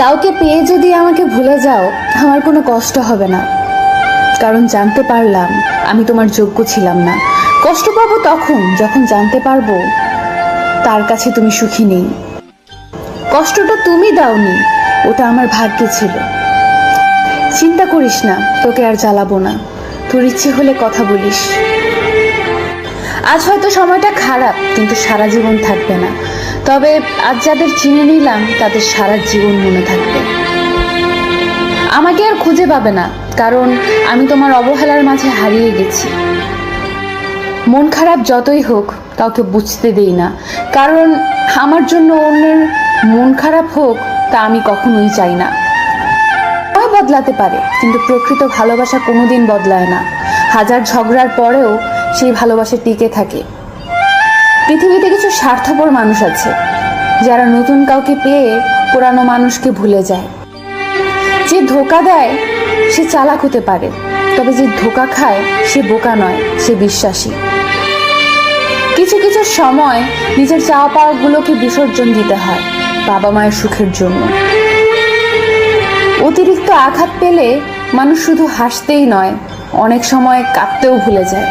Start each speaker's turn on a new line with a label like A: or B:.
A: কাউকে পেয়ে যদি আমাকে ভুলে যাও, আমার কোনো কষ্ট হবে না, কারণ জানতে পারলাম আমি তোমার যোগ্য ছিলাম না। কষ্ট পাবো তখন যখন জানতে পারবো তার কাছে তুমি সুখী নেই। কষ্টটা তুমি দাওনি, ওটা আমার ভাগ্যে ছিল। চিন্তা করিস না, তোকে আর জ্বালাবো না। তোর ইচ্ছে হলে কথা বলিস। আজ হয়তো সময়টা খারাপ, কিন্তু সারা জীবন থাকবে না। তবে আজ যাদের চিনে নিলাম তাদের সারা জীবন মনে থাকবে। আমাকে আর খুঁজে পাবে না, কারণ আমি তোমার অবহেলার মাঝে হারিয়ে গেছি। মন খারাপ যতই হোক কাউকে বুঝতে দেই না, কারণ আমার জন্য অন্যের মন খারাপ হোক তা আমি কখনোই চাই না। বদলাতে পারে, কিন্তু প্রকৃত ভালোবাসা কোনোদিন বদলায় না। হাজার ঝগড়ার পরেও সেই ভালোবাসা টিকে থাকে। পৃথিবীতে কিছু স্বার্থপর মানুষ আছে যারা নতুন কাউকে পেয়ে পুরানো মানুষকে ভুলে যায়। যে ধোঁকা দেয় সে চালাক হতে পারে, তবে যে ধোঁকা খায় সে বোকা নয়, সে বিশ্বাসী। কিছু কিছু সময় নিজের চাওয়া পাওয়াগুলোকে বিসর্জন দিতে হয় বাবা মায়ের সুখের জন্য। অতিরিক্ত আঘাত পেলে মানুষ শুধু হাসতেই নয়, অনেক সময় কাঁদতেও ভুলে যায়।